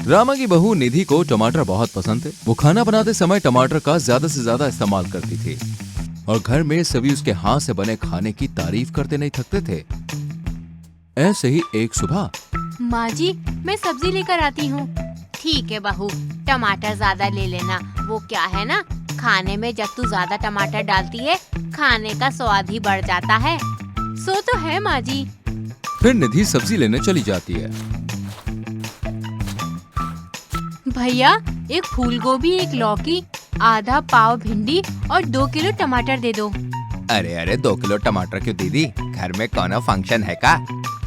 रामा की बहू निधि को टमाटर बहुत पसंद थे। वो खाना बनाते समय टमाटर का ज्यादा से ज्यादा इस्तेमाल करती थी और घर में सभी उसके हाथ से बने खाने की तारीफ करते नहीं थकते थे। ऐसे ही एक सुबह, माँ जी, मैं सब्जी लेकर आती हूँ। ठीक है बहू, टमाटर ज्यादा ले लेना। वो क्या है ना, खाने में जब तू ज्यादा टमाटर डालती है, खाने का स्वाद ही बढ़ जाता है। सो तो है माँ जी। फिर निधि सब्जी लेने चली जाती है। भैया, एक फूल गोभी, एक लौकी, आधा पाव भिंडी और 2 किलो टमाटर दे दो। अरे 2 किलो टमाटर क्यों दीदी? घर में कौन फंक्शन है का?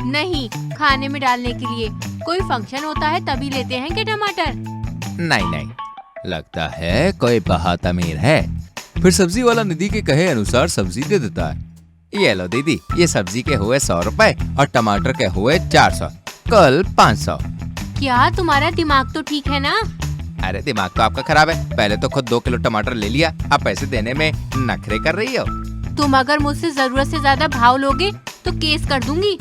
नहीं, खाने में डालने के लिए। कोई फंक्शन होता है तभी लेते हैं क्या टमाटर? नहीं, लगता है कोई बहुत अमीर है। फिर सब्जी वाला निधि के कहे अनुसार सब्जी दे देता है। ये लो दीदी, ये सब्जी के हुए 100 रुपए और टमाटर के हुए 400, कल 500। क्या तुम्हारा दिमाग तो ठीक है ना? अरे दिमाग तो आपका खराब है। पहले तो खुद 2 किलो टमाटर ले लिया, अब पैसे देने में नखरे कर रही हो। तुम अगर मुझसे जरूरत से ज्यादा भाव लोगे तो केस कर दूंगी।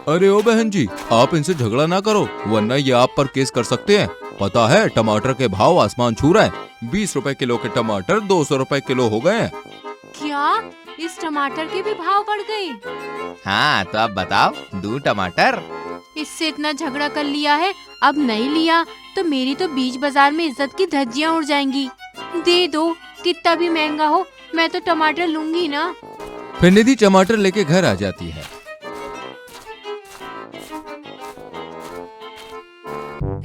अरे ओ बहन जी, आप इनसे झगड़ा ना करो, वरना ये आप पर केस कर सकते हैं। पता है टमाटर के भाव आसमान छू रहे हैं। 20 रुपए किलो के टमाटर 200 रुपए किलो हो गए हैं। क्या इस टमाटर के भी भाव बढ़ गए? हाँ तो अब बताओ, दूं टमाटर? इससे इतना झगड़ा कर लिया है, अब नहीं लिया तो मेरी तो बीच बाजार में इज्जत की धज्जियां उड़ जाएंगी। दे दो, कितना भी महंगा हो, मैं तो टमाटर लूंगी ना। फिर निधि टमाटर लेके घर आ जाती है।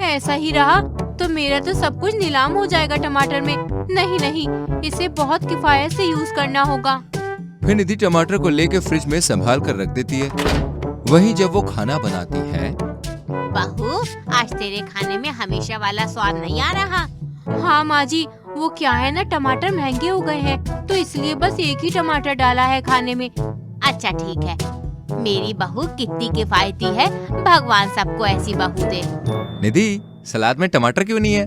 ऐसा ही रहा तो मेरा तो सब कुछ नीलाम हो जाएगा टमाटर में। नहीं, इसे बहुत किफायत से यूज करना होगा। फिर निधि टमाटर को लेके फ्रिज में संभाल कर रख देती है। वहीं जब वो खाना बनाती है, बहू, आज तेरे खाने में हमेशा वाला स्वाद नहीं आ रहा। हाँ माँ जी, वो क्या है ना, टमाटर महंगे हो गए हैं तो इसलिए बस एक ही टमाटर डाला है खाने में। अच्छा ठीक है, मेरी बहू कितनी किफायती है, भगवान सबको ऐसी बहू दे। निधि, सलाद में टमाटर क्यों नहीं है?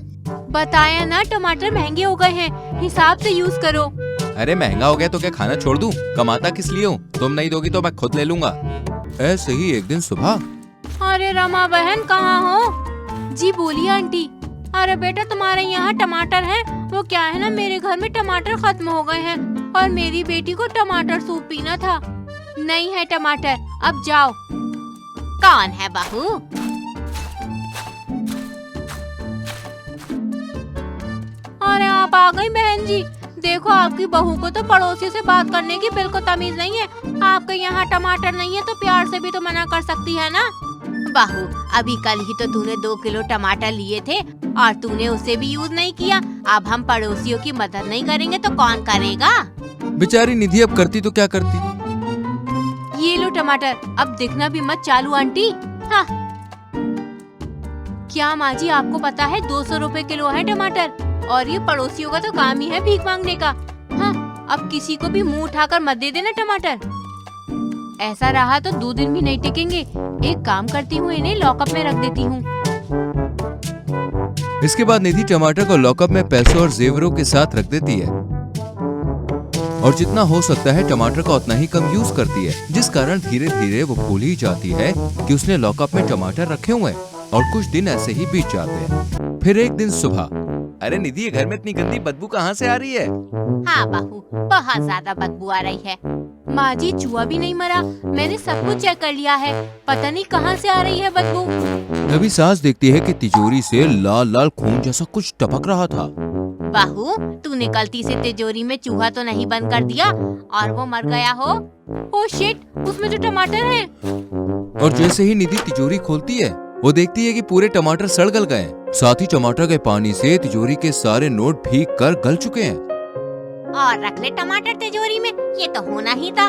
बताया ना, टमाटर महंगे हो गए हैं, हिसाब से यूज करो। अरे महंगा हो गया तो क्या खाना छोड़ दूं? कमाता किस लिए हूँ? तुम नहीं दोगी तो मैं खुद ले लूंगा। ऐसे ही एक दिन सुबह, अरे रमा बहन, कहाँ हो? जी बोलिए आंटी। अरे बेटा, तुम्हारे यहाँ टमाटर हैं? वो क्या है ना, मेरे घर में टमाटर खत्म हो गए हैं और मेरी बेटी को टमाटर सूप पीना था। नहीं है टमाटर, अब जाओ। कौन है बहू? अरे आप आ गई बहन जी। देखो, आपकी बहू को तो पड़ोसी से बात करने की बिल्कुल तमीज नहीं है। आपके यहाँ टमाटर नहीं है तो प्यार से भी तो मना कर सकती है ना। बहू, अभी कल ही तो तूने 2 किलो टमाटर लिए थे और तूने उसे भी यूज नहीं किया। अब हम पड़ोसियों की मदद नहीं करेंगे तो कौन करेगा? बेचारी निधि अब करती तो क्या करती। ये लो टमाटर, अब दिखना भी मत चालू आंटी। हाँ। क्या माँ जी, आपको पता है 200 रुपए किलो है टमाटर और ये पड़ोसियों का तो काम ही है भीख मांगने का। हाँ, अब किसी को भी मुंह उठाकर मत दे देना टमाटर। ऐसा रहा तो 2 दिन भी नहीं टिकेंगे। एक काम करती हूँ, इन्हें लॉकअप में रख देती हूँ। इसके बाद निधि टमाटर को लॉकअप में पैसों और जेवरों के साथ रख देती है और जितना हो सकता है टमाटर का उतना ही कम यूज करती है, जिस कारण धीरे धीरे वो भूल ही जाती है कि उसने लॉकअप में टमाटर रखे हुए हैं। और कुछ दिन ऐसे ही बीत जाते हैं। फिर एक दिन सुबह, अरे निधि, ये घर में इतनी गंदी बदबू कहाँ से आ रही है? हाँ बहू, बहुत ज्यादा बदबू आ रही है। माँ जी, चूहा भी नहीं मरा, मैंने सब कुछ चेक कर लिया है, पता नहीं कहाँ से आ रही है बदबू। तभी सास देखती है कि तिजोरी से लाल लाल खून जैसा कुछ टपक रहा था। बहू, तूने गलती से तिजोरी में चूहा तो नहीं बंद कर दिया और वो मर गया हो? ओह शिट, उसमें तो टमाटर है। और जैसे ही निधि तिजोरी खोलती है, वो देखती है कि पूरे टमाटर सड़ गल गए हैं। साथ ही टमाटर के पानी से तिजोरी के सारे नोट भीग कर गल चुके हैं। और रख ले टमाटर तिजोरी में, ये तो होना ही था।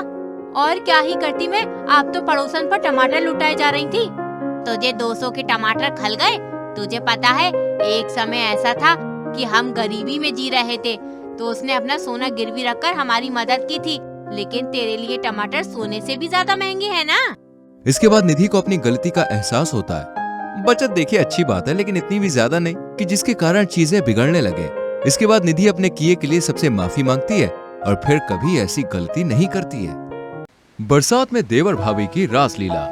और क्या ही करती मैं, आप तो पड़ोसन पर टमाटर लुटाए जा रही थी। तुझे 200 के टमाटर खल गए। तुझे पता है, एक समय ऐसा था कि हम गरीबी में जी रहे थे तो उसने अपना सोना गिरवी रखकर हमारी मदद की थी। लेकिन तेरे लिए टमाटर सोने से भी ज्यादा महंगे हैं ना। इसके बाद निधि को अपनी गलती का एहसास होता है। बचत देखिए अच्छी बात है, लेकिन इतनी भी ज्यादा नहीं कि जिसके कारण चीजें बिगड़ने लगे। इसके बाद निधि अपने किए के लिए सबसे माफी मांगती है और फिर कभी ऐसी गलती नहीं करती है। बरसात में देवर भाभी की रासलीला।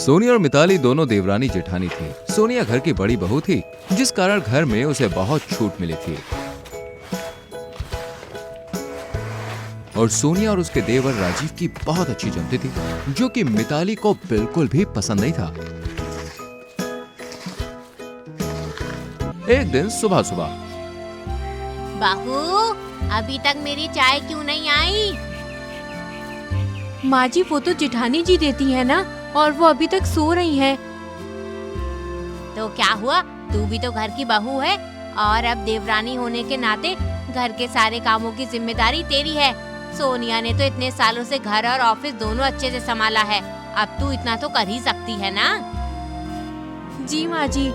सोनिया और मिताली दोनों देवरानी जेठानी थी। सोनिया घर की बड़ी बहू थी, जिस कारण घर में उसे बहुत छूट मिली थी। और सोनिया और उसके देवर राजीव की बहुत अच्छी जमती थी, जो कि मिताली को बिल्कुल भी पसंद नहीं था। एक दिन सुबह सुबह, बहू, अभी तक मेरी चाय क्यों नहीं आई? माँ जी, वो तो जेठानी जी देती है ना, और वो अभी तक सो रही हैं। तो क्या हुआ, तू भी तो घर की बहू है और अब देवरानी होने के नाते घर के सारे कामों की जिम्मेदारी तेरी है। सोनिया ने तो इतने सालों से घर और ऑफिस दोनों अच्छे से संभाला है, अब तू इतना तो कर ही सकती है ना। जी माँ जी।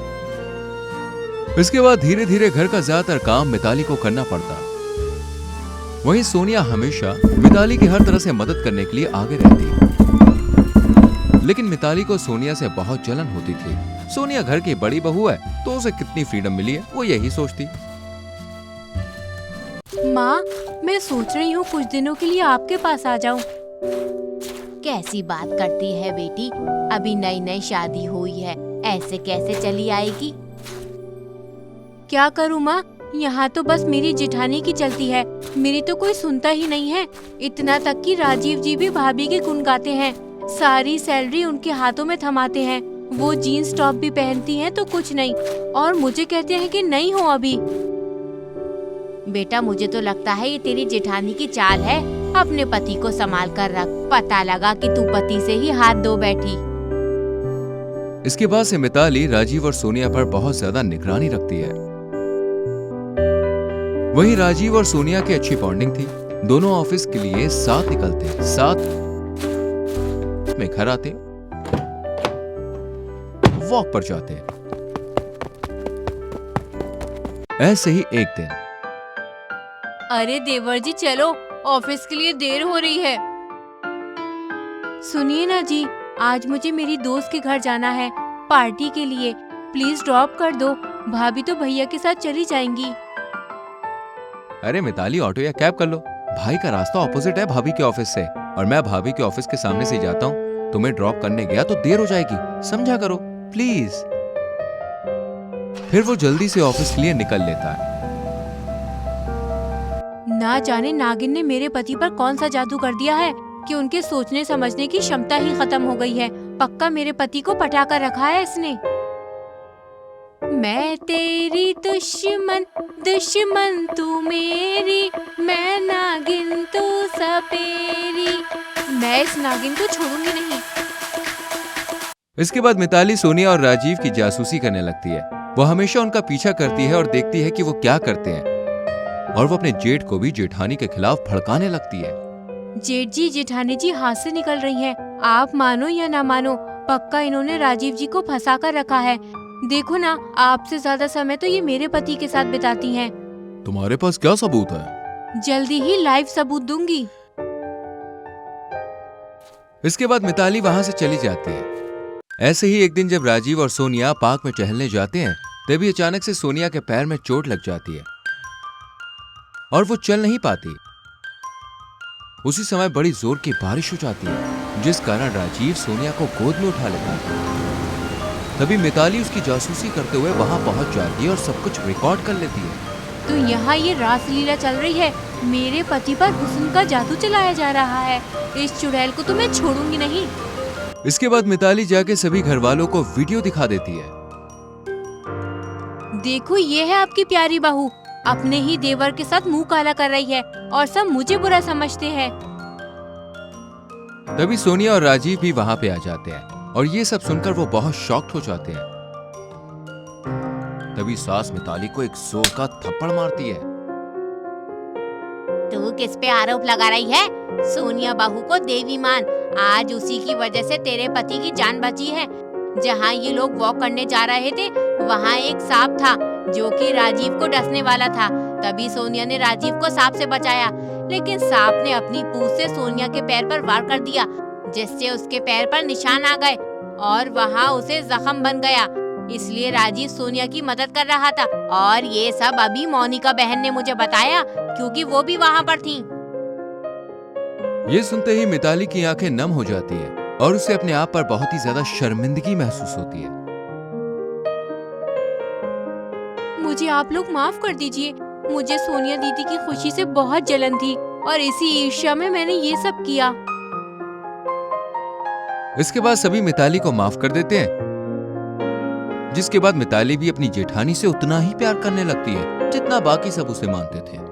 इसके बाद धीरे धीरे घर का ज्यादातर काम मिताली को करना पड़ता। वहीं सोनिया हमेशा मिताली की हर तरह से मदद करने के लिए आगे रहती, लेकिन मिताली को सोनिया से बहुत जलन होती थी। सोनिया घर की बड़ी बहू है, तो उसे कितनी फ्रीडम मिली है, वो यही सोचती। माँ, मैं सोच रही हूँ कुछ दिनों के लिए आपके पास आ जाऊँ। कैसी बात करती है बेटी, अभी नई नई शादी हुई है, ऐसे कैसे चली आएगी? क्या करूँ माँ, यहाँ तो बस मेरी जेठानी की चलती है, मेरी तो कोई सुनता ही नहीं है। इतना तक कि राजीव जी भी भाभी के गुण गाते हैं, सारी सैलरी उनके हाथों में थमाते हैं। वो जीन्स टॉप भी पहनती हैं तो कुछ नहीं, और मुझे कहते हैं कि नहीं हो अभी। बेटा, मुझे तो लगता है ये तेरी जेठानी की चाल है, अपने पति को संभाल कर रख, पता लगा कि तू पति से ही हाथ धो बैठी। इसके बाद से मिताली राजीव और सोनिया पर बहुत ज्यादा निगरानी रखती है। वहीं राजीव और सोनिया की अच्छी बॉन्डिंग थी। दोनों ऑफिस के लिए साथ निकलते, साथ में घर आते, वॉक पर जाते। ऐसे ही एक दिन, अरे देवर जी चलो, ऑफिस के लिए देर हो रही है। सुनिए ना जी, आज मुझे मेरी दोस्त के घर जाना है पार्टी के लिए, प्लीज ड्रॉप कर दो। भाभी तो भैया के साथ चली जाएंगी। अरे मिताली, ऑटो या कैब कर लो, भाई का रास्ता ऑपोजिट है भाभी के ऑफिस से, और मैं भाभी के ऑफिस के सामने से ही जाता हूँ। तुम्हें ड्रॉप करने गया तो देर हो जाएगी, समझा करो प्लीज। फिर वो जल्दी से ऑफिस के लिए निकल लेता है। ना जाने नागिन ने मेरे पति पर कौन सा जादू कर दिया है कि उनके सोचने समझने की क्षमता ही खत्म हो गई है। पक्का मेरे पति को पटा कर रखा है इसने। मैं तेरी दुश्मन, दुश्मन तू मेरी, मैं नागिन तू सपेरी। मैं इस नागिन को छोड़ूंगी नहीं। इसके बाद मिताली सोनिया और राजीव की जासूसी करने लगती है। वो हमेशा उनका पीछा करती है और देखती है कि वो क्या करते हैं, और वो अपने जेठ को भी जेठानी के खिलाफ भड़काने लगती है। जेठ जी, जेठानी जी हाथ से निकल रही हैं। आप मानो या ना मानो, पक्का इन्होंने राजीव जी को फंसा कर रखा है। देखो ना, आपसे ज्यादा समय तो ये मेरे पति के साथ बिताती हैं। तुम्हारे पास क्या सबूत है? जल्दी ही लाइव सबूत दूंगी। इसके बाद मिताली वहां से चली जाती है। ऐसे ही एक दिन जब राजीव और सोनिया पार्क में टहलने जाते हैं, तभी अचानक से सोनिया के पैर में चोट लग जाती है और वो चल नहीं पाती। उसी समय बड़ी जोर की बारिश हो जाती है, जिस कारण राजीव सोनिया को गोद में उठा लेता है। तभी मिताली उसकी जासूसी करते हुए वहां पहुंच जाती है और सब कुछ रिकॉर्ड कर लेती है। तो यहाँ ये रासलीला चल रही है, मेरे पति पर हुस्न का जादू चलाया जा रहा है। इस चुड़ैल को तो मैं छोड़ूंगी नहीं। इसके बाद मिताली जाके सभी घर वालों को वीडियो दिखा देती है। देखो, ये है आपकी प्यारी बहू, अपने ही देवर के साथ मुंह काला कर रही है और सब मुझे बुरा समझते हैं। तभी सोनिया और राजीव भी वहां पे आ जाते हैं, और ये सब सुनकर वो बहुत शॉक्ड हो जाते हैं। तभी सास मिताली को एक जोर का थप्पड़ मारती है। तू किस पे आरोप लगा रही है? सोनिया बहू को देवी मान, आज उसी की वजह से तेरे पति की जान बची है। जहाँ ये लोग वॉक करने जा रहे थे, वहाँ एक सांप था जो कि राजीव को डसने वाला था। तभी सोनिया ने राजीव को सांप से बचाया, लेकिन सांप ने अपनी पूंछ से सोनिया के पैर पर वार कर दिया, जिससे उसके पैर पर निशान आ गए और वहाँ उसे जख्म बन गया। इसलिए राजीव सोनिया की मदद कर रहा था, और ये सब अभी मोनिका बहन ने मुझे बताया, क्योंकि वो भी वहाँ पर थी। ये सुनते ही मिताली की आंखें नम हो जाती है। और उसे अपने आप पर बहुत ही ज्यादा शर्मिंदगी महसूस होती है। मुझे आप लोग माफ कर दीजिए। मुझे सोनिया दीदी की खुशी से बहुत जलन थी और इसी ईर्ष्या में मैंने ये सब किया। इसके बाद सभी मिताली को माफ कर देते हैं, जिसके बाद मिताली भी अपनी जेठानी से उतना ही प्यार करने लगती है जितना बाकी सब उसे मानते थे।